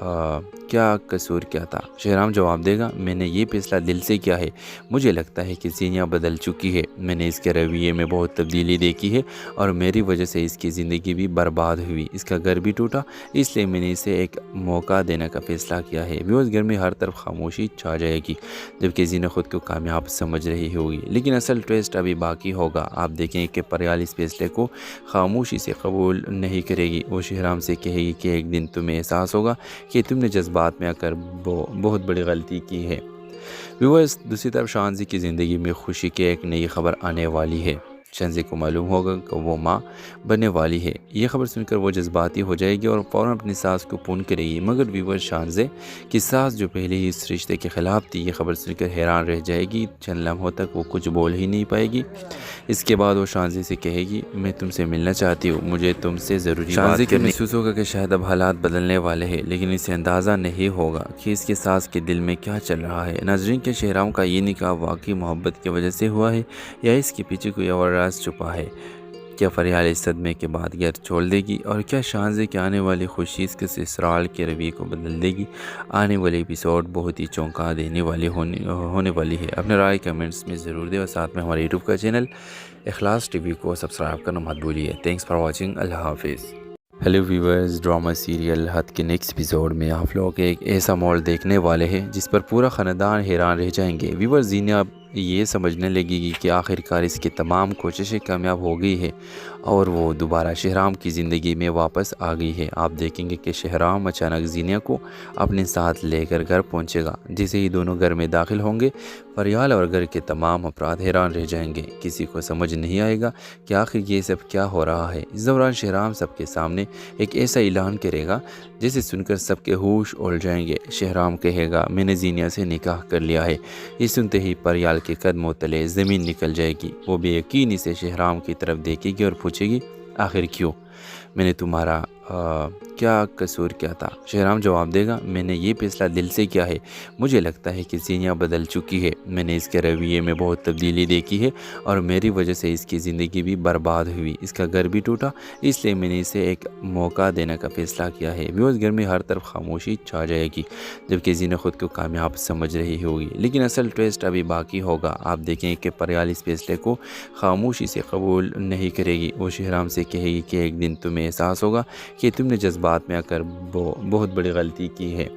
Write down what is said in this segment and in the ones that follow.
کیا قصور کیا تھا؟ شہرام جواب دے گا، میں نے یہ فیصلہ دل سے کیا ہے۔ مجھے لگتا ہے کہ زینیا بدل چکی ہے، میں نے اس کے رویے میں بہت تبدیلی دیکھی ہے اور میری وجہ سے اس کی زندگی بھی برباد ہوئی، اس کا گھر بھی ٹوٹا، اس لیے میں نے اسے ایک موقع دینے کا فیصلہ کیا ہے۔ بھی اس گھر میں ہر طرف خاموشی چھا جائے گی جبکہ زینیا خود کو کامیاب سمجھ رہی ہوگی، لیکن اصل ٹویسٹ ابھی باقی ہوگا۔ آپ دیکھیں کہ پریال اس فیصلے کو خاموشی سے قبول نہیں کرے گی۔ وہ شہرام سے کہے گی کہ ایک دن تمہیں احساس ہوگا کہ تم نے جذبات میں آ کر بہت بڑی غلطی کی ہے۔ ویورز، دوسری طرف شانزی کی زندگی میں خوشی کی ایک نئی خبر آنے والی ہے۔ شانزی کو معلوم ہوگا کہ وہ ماں بننے والی ہے۔ یہ خبر سن کر وہ جذباتی ہو جائے گی اور فوراً اپنی ساس کو فون کرے گی، مگر ویورز، شانزی کی ساس جو پہلے ہی اس رشتے کے خلاف تھی، یہ خبر سن کر حیران رہ جائے گی۔ چند لمحوں تک وہ کچھ بول ہی نہیں پائے گی۔ اس کے بعد وہ شانزی سے کہے گی، میں تم سے ملنا چاہتی ہوں، مجھے تم سے ضروری بات کرنی ہے۔ شانزی کو محسوس ہوگا کہ شاید اب حالات بدلنے والے ہیں، لیکن اسے اندازہ نہیں ہوگا کہ اس کے ساس کے دل میں کیا چل رہا ہے۔ ناظرین، کے شہرام کا یہ نکاح واقعی محبت کی وجہ سے ہوا ہے یا اس کے پیچھے کوئی اور راز چھپا ہے؟ کیا فریال اس صدمے کے بعد گھر چھوڑ دے گی اور کیا شانزی کی آنے والی خوشی اس کے سسرال کے رویے کو بدل دے گی؟ آنے والی ایپیسوڈ بہت ہی چونکا دینے والی ہونے والی ہے۔ اپنے رائے کمنٹس میں ضرور دیں اور ساتھ میں ہمارے یوٹیوب کا چینل اخلاص ٹی وی کو سبسکرائب کرنا مت بھولیے۔ Thanks for watching. اللہ حافظ۔ ہیلو ویورز، ڈرامہ سیریل حد کے نیکسٹ ایپیسوڈ میں آپ لوگ ایک ایسا موڑ دیکھنے والے ہیں جس پر پورا خاندان حیران رہ جائیں گے۔ ویورز، زینیا یہ سمجھنے لگے گی کہ آخرکار اس کی تمام کوششیں کامیاب ہو گئی ہے اور وہ دوبارہ شہرام کی زندگی میں واپس آ گئی ہے۔ آپ دیکھیں گے کہ شہرام اچانک زینیا کو اپنے ساتھ لے کر گھر پہنچے گا۔ جیسے ہی دونوں گھر میں داخل ہوں گے، فریال اور گھر کے تمام افراد حیران رہ جائیں گے۔ کسی کو سمجھ نہیں آئے گا کہ آخر یہ سب کیا ہو رہا ہے۔ اس دوران شہرام سب کے سامنے ایک ایسا اعلان کرے گا جسے سن کر سب کے ہوش اڑ جائیں گے۔ شہرام کہے گا، میں نے زینیا سے نکاح کر لیا ہے۔ یہ سنتے ہی پریال کے قدموں تلے زمین نکل جائے گی۔ وہ بے یقینی سے شہرام کی طرف دیکھے گی اور پوچھے گی، آخر کیوں؟ میں نے تمہارا کیا قصور کیا تھا؟ شہرام جواب دے گا، میں نے یہ فیصلہ دل سے کیا ہے۔ مجھے لگتا ہے کہ زینیا بدل چکی ہے، میں نے اس کے رویے میں بہت تبدیلی دیکھی ہے اور میری وجہ سے اس کی زندگی بھی برباد ہوئی، اس کا گھر بھی ٹوٹا، اس لیے میں نے اسے ایک موقع دینے کا فیصلہ کیا ہے۔ بھی اس گھر میں ہر طرف خاموشی چھا جائے گی جبکہ زینیا خود کو کامیاب سمجھ رہی ہوگی، لیکن اصل ٹویسٹ ابھی باقی ہوگا۔ آپ دیکھیں کہ پریال اس فیصلے کو خاموشی سے قبول نہیں کرے گی۔ وہ شہرام سے کہے گی کہ ایک دن تمہیں احساس ہوگا کہ تم نے جذبات میں آ کر بہت بڑی غلطی کی ہے۔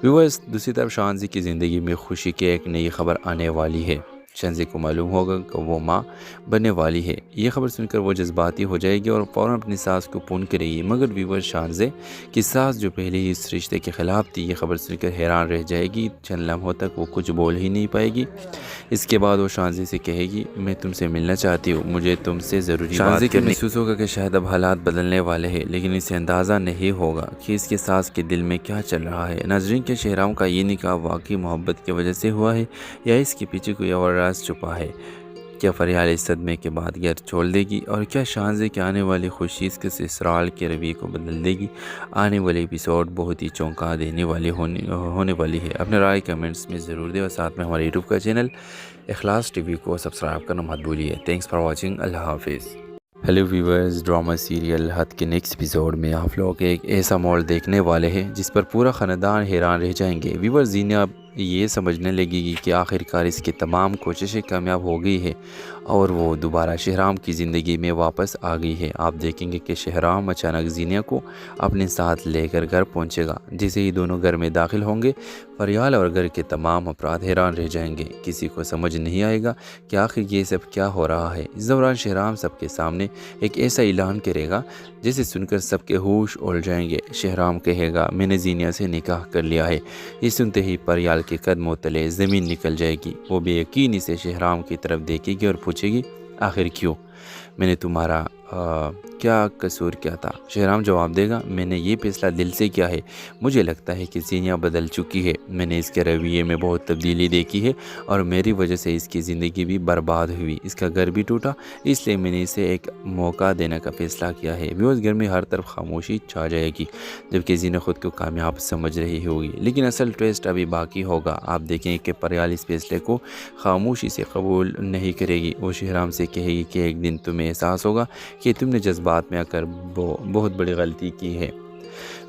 ویورز، دوسری طرف شانزی کی زندگی میں خوشی کی ایک نئی خبر آنے والی ہے۔ شانزی کو معلوم ہوگا کہ وہ ماں بننے والی ہے۔ یہ خبر سن کر وہ جذباتی ہو جائے گی اور فوراً اپنی ساس کو فون کرے گی، مگر ویورز، شانزی کی ساس جو پہلے ہی اس رشتے کے خلاف تھی، یہ خبر سن کر حیران رہ جائے گی۔ چند لمحوں تک وہ کچھ بول ہی نہیں پائے گی۔ اس کے بعد وہ شانزی سے کہے گی، میں تم سے ملنا چاہتی ہوں، مجھے تم سے ضروری بات کرنی ہے۔ شانزی کو محسوس ہوگا کہ شاید اب حالات بدلنے والے ہیں، لیکن اسے اندازہ نہیں ہوگا کہ اس کے ساس کے دل میں کیا چل رہا ہے۔ ناظرین، کے شہرام کا یہ نکاح واقعی محبت کی وجہ سے ہوا ہے یا اس کے پیچھے کوئی اور راز چھپا ہے؟ کیا فریال اس صدمے کے بعد گھر چھوڑ دے گی اور کیا شانزی کی آنے والی خوشی اس کے سسرال کے رویے کو بدل دے گی؟ آنے والی ایپیسوڈ بہت ہی چونکا دینے والی ہونے والی ہے۔ اپنے رائے کمنٹس میں ضرور دیں اور ساتھ میں ہمارے یوٹیوب کا چینل اخلاص ٹی وی کو سبسکرائب کرنا مت بھولیے۔ Thanks for watching. اللہ حافظ۔ ہیلو ویورز، ڈرامہ سیریل حد کے نیکسٹ ایپیسوڈ میں آپ لوگ ایک ایسا موڑ دیکھنے والے ہیں جس پر پورا خاندان حیران رہ جائیں گے۔ ویورز، زینیا یہ سمجھنے لگے گی کہ آخرکار اس کی تمام کوششیں کامیاب ہو گئی ہے اور وہ دوبارہ شہرام کی زندگی میں واپس آ گئی ہے۔ آپ دیکھیں گے کہ شہرام اچانک زینیا کو اپنے ساتھ لے کر گھر پہنچے گا۔ جیسے ہی دونوں گھر میں داخل ہوں گے، فریال اور گھر کے تمام افراد حیران رہ جائیں گے۔ کسی کو سمجھ نہیں آئے گا کہ آخر یہ سب کیا ہو رہا ہے۔ اس دوران شہرام سب کے سامنے ایک ایسا اعلان کرے گا جسے سن کر سب کے ہوش اڑ جائیں گے۔ شہرام کہے گا، میں نے زینیا سے نکاح کر لیا ہے۔ یہ سنتے ہی پریال کے قدموں تلے زمین نکل جائے گی۔ وہ بے یقینی سے شہرام کی طرف دیکھے گی اور پوچھے گی، آخر کیوں؟ میں نے تمہارا کیا قصور کیا تھا؟ شہرام جواب دے گا، میں نے یہ فیصلہ دل سے کیا ہے۔ مجھے لگتا ہے کہ زینیا بدل چکی ہے، میں نے اس کے رویے میں بہت تبدیلی دیکھی ہے اور میری وجہ سے اس کی زندگی بھی برباد ہوئی، اس کا گھر بھی ٹوٹا، اس لیے میں نے اسے ایک موقع دینے کا فیصلہ کیا ہے۔ بھی اس گھر میں ہر طرف خاموشی چھا جائے گی جبکہ زینیا خود کو کامیاب سمجھ رہی ہوگی، لیکن اصل ٹویسٹ ابھی باقی ہوگا۔ آپ دیکھیں کہ پریال اس فیصلے کو خاموشی سے قبول نہیں کرے گی۔ وہ شہرام سے کہے گی کہ ایک دن تمہیں احساس ہوگا کہ تم نے جذبات میں آ کر بہت بڑی غلطی کی ہے۔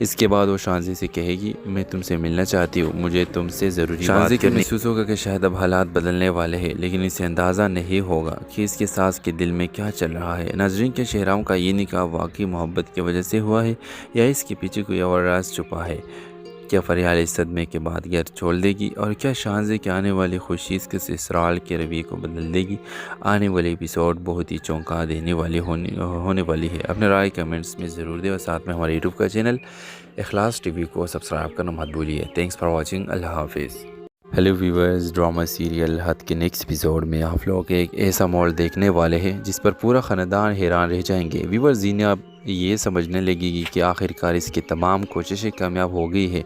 اس کے بعد وہ شانزی سے کہے گی میں تم سے ملنا چاہتی ہوں، مجھے تم سے ضروری شانزی کو محسوس ہوگا کہ شاید اب حالات بدلنے والے ہیں، لیکن اسے اندازہ نہیں ہوگا کہ اس کے ساس کے دل میں کیا چل رہا ہے۔ ناظرین، کیا شہرام کا یہ نکاح واقعی محبت کی وجہ سے ہوا ہے یا اس کے پیچھے کوئی اور راز چھپا ہے؟ کیا فریال اس صدمے کے بعد گھر چھوڑ دے گی اور کیا شانزی کے آنے والی خوشی اس کے سسرال کے رویے کو بدل دے گی؟ آنے والی ایپیسوڈ بہت ہی چونکا دینے والی ہونے والی ہے۔ اپنے رائے کمنٹس میں ضرور دیں اور ساتھ میں ہمارے یوٹیوب کا چینل اخلاص ٹی وی کو سبسکرائب کرنا مت بھولیے۔ Thanks for watching. اللہ حافظ۔ ہیلو ویورز، ڈرامہ سیریل حد کے نیکسٹ ایپیسوڈ میں آپ لوگ ایک ایسا ماحول دیکھنے والے ہیں جس پر پورا خاندان حیران رہ جائیں گے۔ ویورز، زینب اب یہ سمجھنے لگے گی کہ آخرکار اس کی تمام کوششیں کامیاب ہو گئی ہے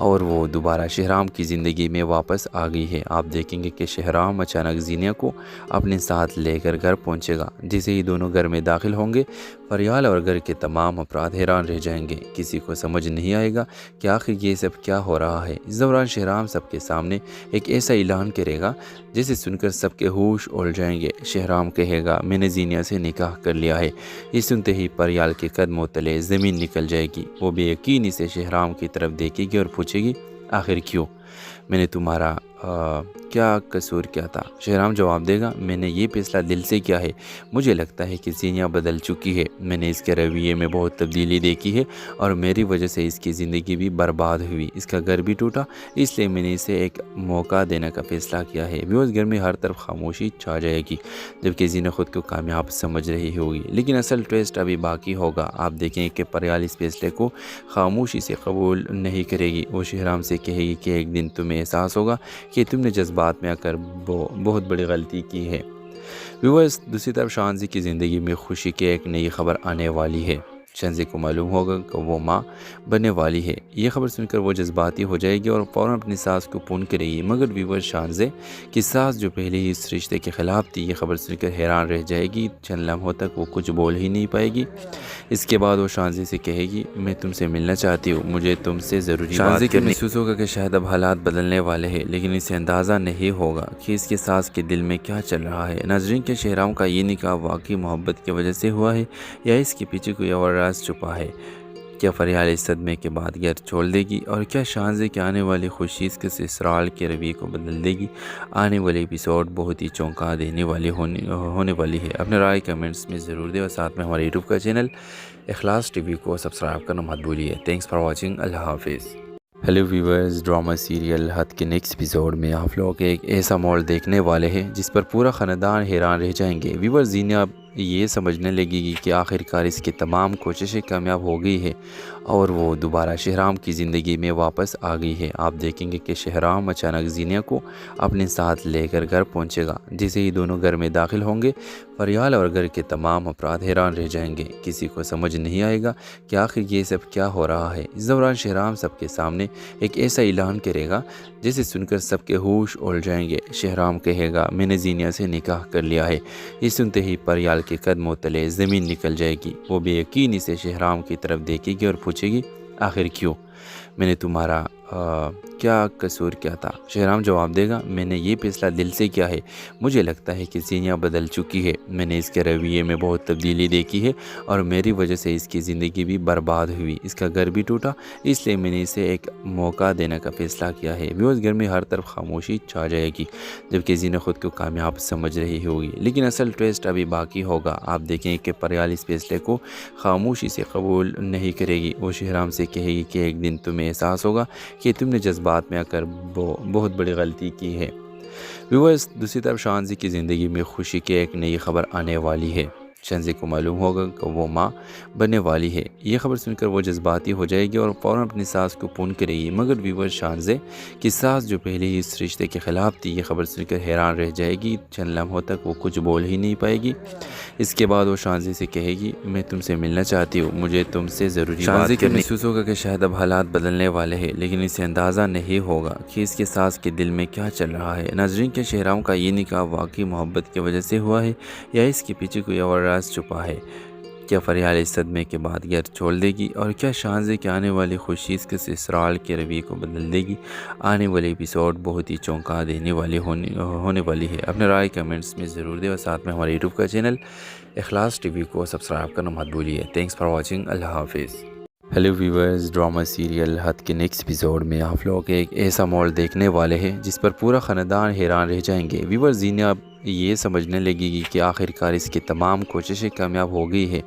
اور وہ دوبارہ شہرام کی زندگی میں واپس آ گئی ہے۔ آپ دیکھیں گے کہ شہرام اچانک زینب کو اپنے ساتھ لے کر گھر پہنچے گا۔ جیسے ہی دونوں گھر میں داخل ہوں گے، فریال اور گھر کے تمام افراد حیران رہ جائیں گے۔ کسی کو سمجھ نہیں آئے گا کہ آخر یہ سب کیا ہو رہا ہے۔ اس دوران شہرام سب کے سامنے ایک ایسا اعلان کرے گا جسے سن کر سب کے ہوش اڑ جائیں گے۔ شہرام کہے گا میں نے زینب سے نکاح کر لیا ہے۔ یہ سنتے ہی پریال کے قدموں تلے زمین نکل جائے گی۔ وہ بے یقینی سے شہرام کی طرف دیکھے گی اور پوچھے گی آخر کیوں؟ میں نے تمہارا کیا قصور کیا تھا؟ شہرام جواب دے گا میں نے یہ فیصلہ دل سے کیا ہے۔ مجھے لگتا ہے کہ زینب بدل چکی ہے۔ میں نے اس کے رویے میں بہت تبدیلی دیکھی ہے اور میری وجہ سے اس کی زندگی بھی برباد ہوئی، اس کا گھر بھی ٹوٹا، اس لیے میں نے اسے ایک موقع دینے کا فیصلہ کیا ہے۔ بھی اس گھر میں ہر طرف خاموشی چھا جائے گی جبکہ زینب خود کو کامیاب سمجھ رہی ہوگی، لیکن اصل ٹویسٹ ابھی باقی ہوگا۔ آپ دیکھیں کہ پریال اس فیصلے کو خاموشی سے قبول نہیں کرے گی۔ وہ شہرام سے کہے گی کہ ایک دن تمہیں احساس ہوگا کہ تم نے جذبات میں آ کر بہت بڑی غلطی کی ہے۔ ویورز، دوسری طرف شانزی کی زندگی میں خوشی کی ایک نئی خبر آنے والی ہے۔ شانزی کو معلوم ہوگا کہ وہ ماں بننے والی ہے۔ یہ خبر سن کر وہ جذباتی ہو جائے گی اور فوراً اپنی ساس کو فون کرے گی، مگر ویورز، شانزی کی ساس جو پہلے ہی اس رشتے کے خلاف تھی، یہ خبر سن کر حیران رہ جائے گی۔ چند لمحوں تک وہ کچھ بول ہی نہیں پائے گی۔ اس کے بعد وہ شانزی سے کہے گی میں تم سے ملنا چاہتی ہوں، مجھے تم سے ضروری شانزی کو محسوس ہوگا کہ شاید اب حالات بدلنے والے ہیں، لیکن اسے اندازہ نہیں ہوگا کہ اس کے ساس کے دل میں کیا چل رہا ہے۔ ناظرین، کیا شہرام کا یہ نکاح واقعی محبت کی وجہ سے ہوا ہے یا اس کے پیچھے کوئی اور راز چھپا ہے؟ کیا فریال اس صدمے کے بعد گھر چھوڑ دے گی اور کیا شانزی کے آنے والی خوشی اس کے سسرال کے رویے کو بدل دے گی؟ آنے والی ایپیسوڈ بہت ہی چونکا دینے والی ہونے والی ہے۔ اپنے رائے کمنٹس میں ضرور دیں اور ساتھ میں ہمارے یوٹیوب کا چینل اخلاص ٹی وی کو سبسکرائب کرنا مت بھولیے۔ Thanks for watching. اللہ حافظ۔ ہیلو ویورز، ڈرامہ سیریل حد کے نیکسٹ ایپیسوڈ میں آپ لوگ ایک ایسا ماحول دیکھنے والے ہیں جس پر پورا خاندان حیران رہ جائیں گے۔ ویورز، زینب اب یہ سمجھنے لگے گی کہ آخرکار اس کی تمام کوششیں کامیاب ہو گئی ہے اور وہ دوبارہ شہرام کی زندگی میں واپس آ گئی ہے۔ آپ دیکھیں گے کہ شہرام اچانک زینب کو اپنے ساتھ لے کر گھر پہنچے گا۔ جیسے ہی دونوں گھر میں داخل ہوں گے، فریال اور گھر کے تمام افراد حیران رہ جائیں گے۔ کسی کو سمجھ نہیں آئے گا کہ آخر یہ سب کیا ہو رہا ہے۔ اس دوران شہرام سب کے سامنے ایک ایسا اعلان کرے گا جسے سن کر سب کے ہوش اڑ جائیں گے۔ شہرام کہے گا میں نے زینب سے نکاح کر لیا ہے۔ یہ سنتے ہی پریال کے قدموں تلے زمین نکل جائے گی۔ وہ بے یقینی سے شہرام کی طرف دیکھے گی اور پوچھے گی آخر کیوں؟ میں نے تمہارا کیا قصور کیا تھا؟ شہرام جواب دے گا میں نے یہ فیصلہ دل سے کیا ہے۔ مجھے لگتا ہے کہ زینب بدل چکی ہے۔ میں نے اس کے رویے میں بہت تبدیلی دیکھی ہے اور میری وجہ سے اس کی زندگی بھی برباد ہوئی، اس کا گھر بھی ٹوٹا، اس لیے میں نے اسے ایک موقع دینے کا فیصلہ کیا ہے۔ بھی اس گھر میں ہر طرف خاموشی چھا جائے گی جبکہ زینب خود کو کامیاب سمجھ رہی ہوگی، لیکن اصل ٹویسٹ ابھی باقی ہوگا۔ آپ دیکھیں کہ پریال اس فیصلے کو خاموشی سے قبول نہیں کرے گی۔ وہ شہرام سے کہے گی کہ ایک دن تمہیں احساس ہوگا کہ تم نے جذبات میں آ کر بہت بڑی غلطی کی ہے۔ ویورز، دوسری طرف شانزی کی زندگی میں خوشی کی ایک نئی خبر آنے والی ہے۔ شانزی کو معلوم ہوگا کہ وہ ماں بننے والی ہے۔ یہ خبر سن کر وہ جذباتی ہو جائے گی اور فوراً اپنی ساس کو فون کرے گی، مگر ویورز، شانزی کی ساس جو پہلے ہی اس رشتے کے خلاف تھی، یہ خبر سن کر حیران رہ جائے گی۔ چند لمحوں تک وہ کچھ بول ہی نہیں پائے گی۔ اس کے بعد وہ شانزی سے کہے گی میں تم سے ملنا چاہتی ہوں، مجھے تم سے ضروری شانزی کو محسوس ہوگا کہ شاید اب حالات بدلنے والے ہیں، لیکن اسے اندازہ نہیں ہوگا کہ اس کے ساس کے دل میں کیا چل رہا ہے۔ ناظرین، کیا شہرام کا یہ نکاح واقعی محبت کی وجہ سے ہوا ہے یا اس کے پیچھے کوئی اور راز چھپا ہے؟ کیا فریال اس صدمے کے بعد گھر چھوڑ دے گی اور کیا شانزی کے آنے والی خوشی اس کے سسرال کے رویے کو بدل دے گی؟ آنے والی ایپیسوڈ بہت ہی چونکا دینے والی ہونے والی ہے۔ اپنے رائے کمنٹس میں ضرور دیں اور ساتھ میں ہمارے یوٹیوب کا چینل اخلاص ٹی وی کو سبسکرائب کرنا مت بھولیے۔ Thanks for watching. اللہ حافظ۔ ہیلو ویورز، ڈرامہ سیریل حد کے نیکسٹ ایپیسوڈ میں آپ لوگ ایک ایسا ماحول دیکھنے والے ہیں جس پر پورا خاندان حیران رہ جائیں گے۔ ویورز، زینب اب یہ سمجھنے لگے گی کہ آخر کار اس کی تمام کوششیں کامیاب ہو گئی ہے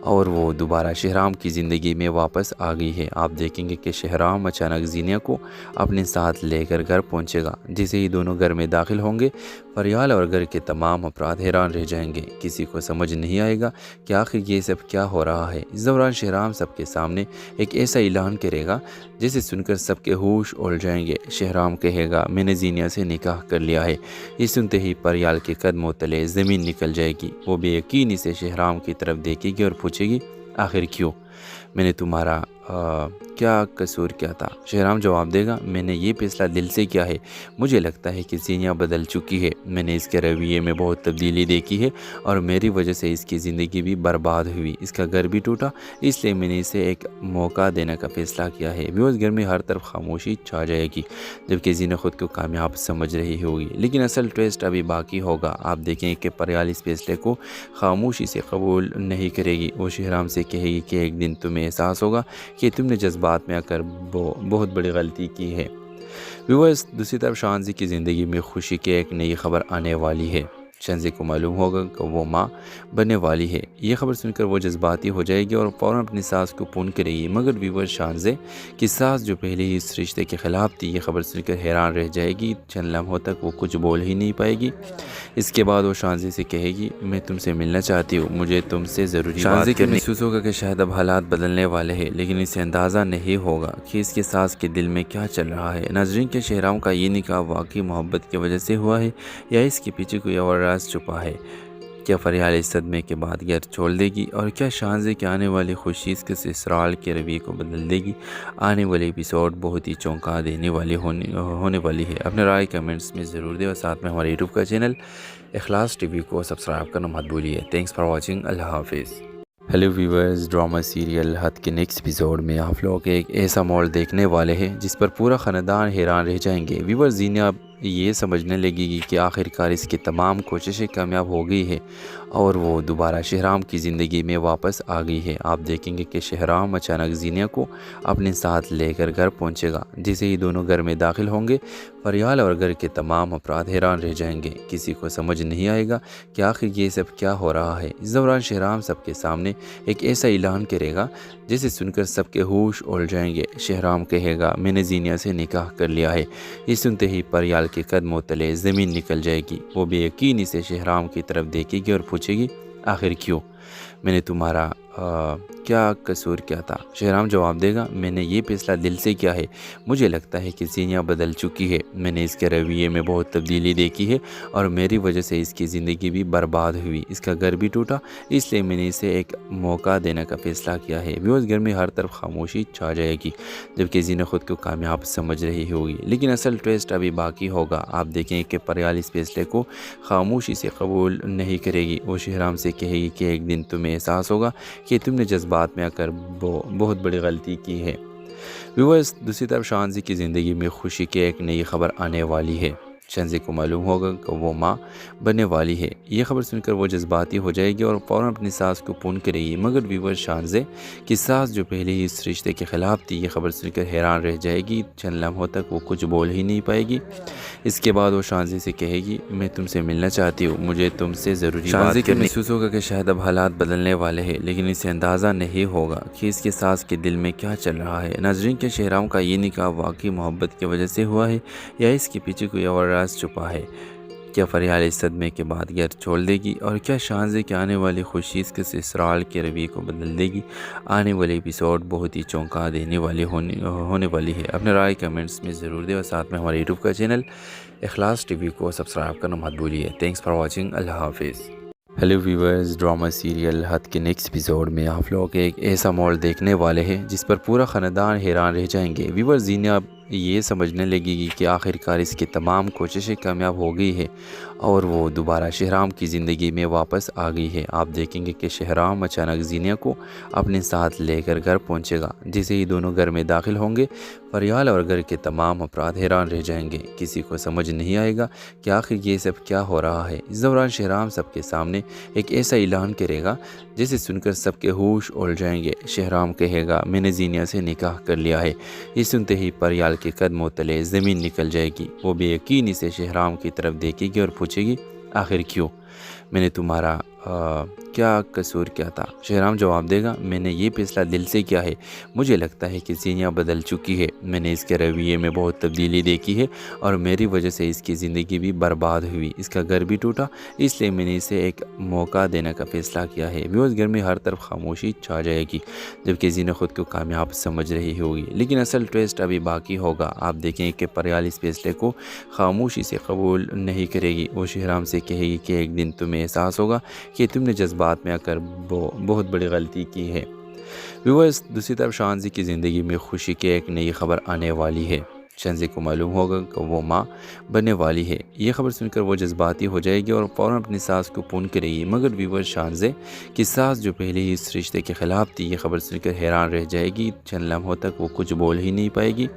اور وہ دوبارہ شہرام کی زندگی میں واپس آ گئی ہے۔ آپ دیکھیں گے کہ شہرام اچانک زینب کو اپنے ساتھ لے کر گھر پہنچے گا۔ جیسے ہی دونوں گھر میں داخل ہوں گے، فریال اور گھر کے تمام افراد حیران رہ جائیں گے۔ کسی کو سمجھ نہیں آئے گا کہ آخر یہ سب کیا ہو رہا ہے۔ اس دوران شہرام سب کے سامنے ایک ایسا اعلان کرے گا جسے سن کر سب کے ہوش اڑ جائیں گے۔ شہرام کہے گا، میں نے زینب سے نکاح کر لیا ہے۔ یہ سنتے ہی پریال کے قدموں تلے زمین نکل جائے گی۔ وہ بے یقینی سے شہرام کی طرف دیکھے گی اور پوچھے گی، آخر کیوں؟ میں نے تمہارا کیا قصور کیا تھا؟ شہرام جواب دے گا، میں نے یہ فیصلہ دل سے کیا ہے۔ مجھے لگتا ہے کہ زینب بدل چکی ہے۔ میں نے اس کے رویے میں بہت تبدیلی دیکھی ہے اور میری وجہ سے اس کی زندگی بھی برباد ہوئی، اس کا گھر بھی ٹوٹا، اس لیے میں نے اسے ایک موقع دینے کا فیصلہ کیا ہے۔ بھی اس گھر میں ہر طرف خاموشی چھا جائے گی جبکہ زینب خود کو کامیاب سمجھ رہی ہوگی، لیکن اصل ٹویسٹ ابھی باقی ہوگا۔ آپ دیکھیں کہ پریال اس فیصلے کو خاموشی سے قبول نہیں کرے گی۔ وہ شہرام سے کہے گی کہ ایک دن تمہیں احساس ہوگا کہ تم نے جذبات میں آ کر بہت بڑی غلطی کی ہے۔ ویورز، دوسری طرف شانزی کی زندگی میں خوشی کی ایک نئی خبر آنے والی ہے۔ شانزی کو معلوم ہوگا کہ وہ ماں بننے والی ہے۔ یہ خبر سن کر وہ جذباتی ہو جائے گی اور فوراً اپنی ساس کو فون کرے گی، مگر ویورز، شانزی کی ساس جو پہلے ہی اس رشتے کے خلاف تھی، یہ خبر سن کر حیران رہ جائے گی۔ چند لمحوں تک وہ کچھ بول ہی نہیں پائے گی۔ اس کے بعد وہ شانزی سے کہے گی، میں تم سے ملنا چاہتی ہوں، مجھے تم سے ضروری شانزی کو محسوس ہوگا کہ شاید اب حالات بدلنے والے ہیں، لیکن اسے اندازہ نہیں ہوگا کہ اس کے ساس کے دل میں کیا چل رہا ہے۔ ناظرین، کے شہرام کا یہ نکاح واقعی محبت کی وجہ سے ہوا ہے یا اس کے پیچھے کوئی اور راز چھپا ہے؟ کیا فریال اس صدمے کے بعد گھر چھوڑ دے گی اور کیا شانزی کے آنے والی خوشی اس کے سسرال کے رویے کو بدل دے گی؟ آنے والی ایپیسوڈ بہت ہی چونکا دینے والی ہونے والی ہے۔ اپنے رائے کمنٹس میں ضرور دیں اور ساتھ میں ہمارے یوٹیوب کا چینل اخلاص ٹی وی کو سبسکرائب کرنا مت بھولیے۔ Thanks for watching. اللہ حافظ۔ ہیلو ویورز، ڈرامہ سیریل حد کے نیکسٹ ایپیسوڈ میں آپ لوگ ایک ایسا ماحول دیکھنے والے ہیں جس پر پورا خاندان حیران رہ جائیں گے۔ ویورز، زینب اب یہ سمجھنے لگے گی کہ آخر کار اس کی تمام کوششیں کامیاب ہو گئی ہے اور وہ دوبارہ شہرام کی زندگی میں واپس آ گئی ہے۔ آپ دیکھیں گے کہ شہرام اچانک زینب کو اپنے ساتھ لے کر گھر پہنچے گا۔ جیسے ہی دونوں گھر میں داخل ہوں گے، فریال اور گھر کے تمام افراد حیران رہ جائیں گے۔ کسی کو سمجھ نہیں آئے گا کہ آخر یہ سب کیا ہو رہا ہے۔ اس دوران شہرام سب کے سامنے ایک ایسا اعلان کرے گا جسے سن کر سب کے ہوش اڑ جائیں گے۔ شہرام کہے گا، میں نے زینب سے نکاح کر لیا ہے۔ یہ سنتے ہی پریال کے قدموں تلے زمین نکل جائے گی۔ وہ بے یقینی سے شہرام کی طرف دیکھے گی اور پوچھے گی، آخر کیوں؟ میں نے تمہارا کیا قصور کیا تھا؟ شہرام جواب دے گا، میں نے یہ فیصلہ دل سے کیا ہے۔ مجھے لگتا ہے کہ زینب بدل چکی ہے۔ میں نے اس کے رویے میں بہت تبدیلی دیکھی ہے اور میری وجہ سے اس کی زندگی بھی برباد ہوئی، اس کا گھر بھی ٹوٹا، اس لیے میں نے اسے ایک موقع دینے کا فیصلہ کیا ہے۔ بھی اس گھر میں ہر طرف خاموشی چھا جائے گی جبکہ زینب خود کو کامیاب سمجھ رہی ہوگی، لیکن اصل ٹویسٹ ابھی باقی ہوگا۔ آپ دیکھیں کہ پریال اس فیصلے کو خاموشی سے قبول نہیں کرے گی۔ وہ شہرام سے کہے گی کہ ایک دن تمہیں احساس ہوگا کہ تم نے جذبات میں آ کر بہت بڑی غلطی کی ہے۔ ویورز، دوسری طرف شانزی کی زندگی میں خوشی کی ایک نئی خبر آنے والی ہے۔ شانزی کو معلوم ہوگا کہ وہ ماں بننے والی ہے۔ یہ خبر سن کر وہ جذباتی ہو جائے گی اور فوراً اپنی ساس کو فون کرے گی، مگر ویورز، شانزی کی ساس جو پہلے ہی اس رشتے کے خلاف تھی، یہ خبر سن کر حیران رہ جائے گی۔ چند لمحوں تک وہ کچھ بول ہی نہیں پائے گی۔ اس کے بعد وہ شانزی سے کہے گی، میں تم سے ملنا چاہتی ہوں، مجھے تم سے ضروری شانزی کو محسوس ہوگا کہ شاید اب حالات بدلنے والے ہیں، لیکن اسے اندازہ نہیں ہوگا کہ اس کے ساس کے دل میں کیا چل رہا ہے۔ ناظرین، کے شہرام کا یہ نکاح واقعی محبت کی وجہ سے ہوا ہے یا اس کے پیچھے کوئی اور راز چھپا ہے؟ کیا فریال اس صدمے کے بعد گھر چھوڑ دے گی اور کیا شانزی کے آنے والی خوشی اس کے سسرال کے رویے کو بدل دے گی؟ آنے والی ایپیسوڈ بہت ہی چونکا دینے والی ہونے والی ہے۔ اپنے رائے کمنٹس میں ضرور دیں اور ساتھ میں ہمارے یوٹیوب کا چینل اخلاص ٹی وی کو سبسکرائب کرنا مت بھولیے۔ Thanks for watching. اللہ حافظ۔ ہیلو ویورز، ڈرامہ سیریل حد کے نیکسٹ ایپیسوڈ میں آپ لوگ ایک ایسا ماحول دیکھنے والے ہیں جس پر پورا خاندان حیران رہ جائیں گے۔ ویورز، زینب اب یہ سمجھنے لگے گی کہ آخر کار اس کی تمام کوششیں کامیاب ہو گئی ہے اور وہ دوبارہ شہرام کی زندگی میں واپس آ گئی ہے۔ آپ دیکھیں گے کہ شہرام اچانک زینب کو اپنے ساتھ لے کر گھر پہنچے گا۔ جیسے ہی دونوں گھر میں داخل ہوں گے، فریال اور گھر کے تمام افراد حیران رہ جائیں گے، کسی کو سمجھ نہیں آئے گا کہ آخر یہ سب کیا ہو رہا ہے۔ اس دوران شہرام سب کے سامنے ایک ایسا اعلان کرے گا جسے سن کر سب کے ہوش اڑ جائیں گے۔ شہرام کہے گا، میں نے زینیا سے نکاح کر لیا ہے۔ یہ سنتے ہی پریال کے قدموں تلے زمین نکل جائے گی۔ وہ بے یقینی سے شہرام کی طرف دیکھے گی اور پوچھے گی، آخر کیوں؟ میں نے تمہارا کیا قصور کیا تھا؟ شہرام جواب دے گا، میں نے یہ فیصلہ دل سے کیا ہے۔ مجھے لگتا ہے کہ زینیا بدل چکی ہے۔ میں نے اس کے رویے میں بہت تبدیلی دیکھی ہے اور میری وجہ سے اس کی زندگی بھی برباد ہوئی، اس کا گھر بھی ٹوٹا، اس لیے میں نے اسے ایک موقع دینے کا فیصلہ کیا ہے۔ اس گھر میں ہر طرف خاموشی چھا جائے گی جبکہ زینیا خود کو کامیاب سمجھ رہی ہوگی، لیکن اصل ٹویسٹ ابھی باقی ہوگا۔ آپ دیکھیں کہ پریال اس فیصلے کو خاموشی سے قبول نہیں کرے گی۔ وہ شہرام سے کہے گی کہ ایک دن تمہیں احساس ہوگا کہ تم نے جذبات میں آ کر بہت بڑی غلطی کی ہے۔ ویورز، دوسری طرف شانزی کی زندگی میں خوشی کی ایک نئی خبر آنے والی ہے۔ شانزی کو معلوم ہوگا کہ وہ ماں بننے والی ہے۔ یہ خبر سن کر وہ جذباتی ہو جائے گی اور فوراً اپنی ساس کو فون کرے گی، مگر ویورز، شانزی کی ساس جو پہلے ہی اس رشتے کے خلاف تھی، یہ خبر سن کر حیران رہ جائے گی۔ چند لمحوں تک وہ کچھ بول ہی نہیں پائے گی۔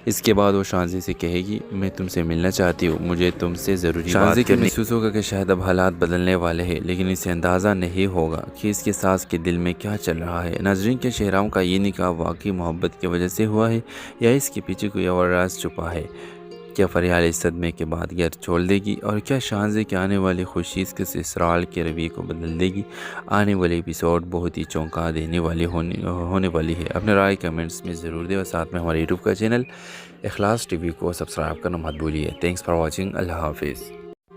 اس کے بعد وہ شانزی سے کہے گی، میں تم سے ملنا چاہتی ہوں، مجھے تم سے ضروری بات کرنی ہے۔ شانزی کو محسوس ہوگا کہ شاید اب حالات بدلنے والے ہیں، لیکن اسے اندازہ نہیں ہوگا کہ اس کے ساس کے دل میں کیا چل رہا ہے۔ ناظرین، کے شہرام کا یہ نکاح واقعی محبت کی وجہ سے ہوا ہے یا اس کے پیچھے کوئی اور راز چھپا ہے؟ کیا فریال اس صدمے کے بعد گھر چھوڑ دے گی اور کیا شانزی کے آنے والی خوشی اس کے سسرال کے رویے کو بدل دے گی؟ آنے والی ایپیسوڈ بہت ہی چونکا دینے والی ہونے والی ہے۔ اپنے رائے کمنٹس میں ضرور دیں اور ساتھ میں ہمارے یوٹیوب کا چینل اخلاص ٹی وی کو سبسکرائب کرنا مت بھولیے۔ Thanks for watching. اللہ حافظ۔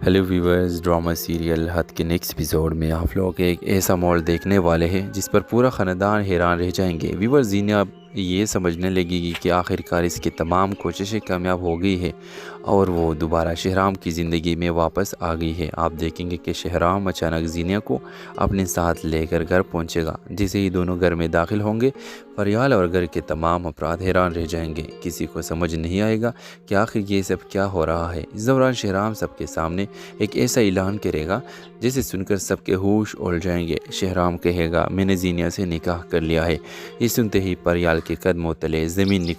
ہیلو ویورز، ڈرامہ سیریل حد کے نیکسٹ ایپیسوڈ میں آپ لوگ ایک ایسا مول دیکھنے والے ہیں جس پر پورا خاندان حیران رہ جائیں گے۔ ویورز، زینیا یہ سمجھنے لگے گی کہ آخر کار اس کی تمام کوششیں کامیاب ہو گئی ہے اور وہ دوبارہ شہرام کی زندگی میں واپس آ گئی ہے۔ آپ دیکھیں گے کہ شہرام اچانک زینیا کو اپنے ساتھ لے کر گھر پہنچے گا۔ جیسے ہی دونوں گھر میں داخل ہوں گے، فریال اور گھر کے تمام افراد حیران رہ جائیں گے، کسی کو سمجھ نہیں آئے گا کہ آخر یہ سب کیا ہو رہا ہے۔ اس دوران شہرام سب کے سامنے ایک ایسا اعلان کرے گا جسے سن کر سب کے ہوش اڑ جائیں گے۔ شہرام کہے گا، میں نے زینیا سے نکاح کر لیا ہے۔ یہ سنتے ہی پریال کے قدموں تلے زمین نکل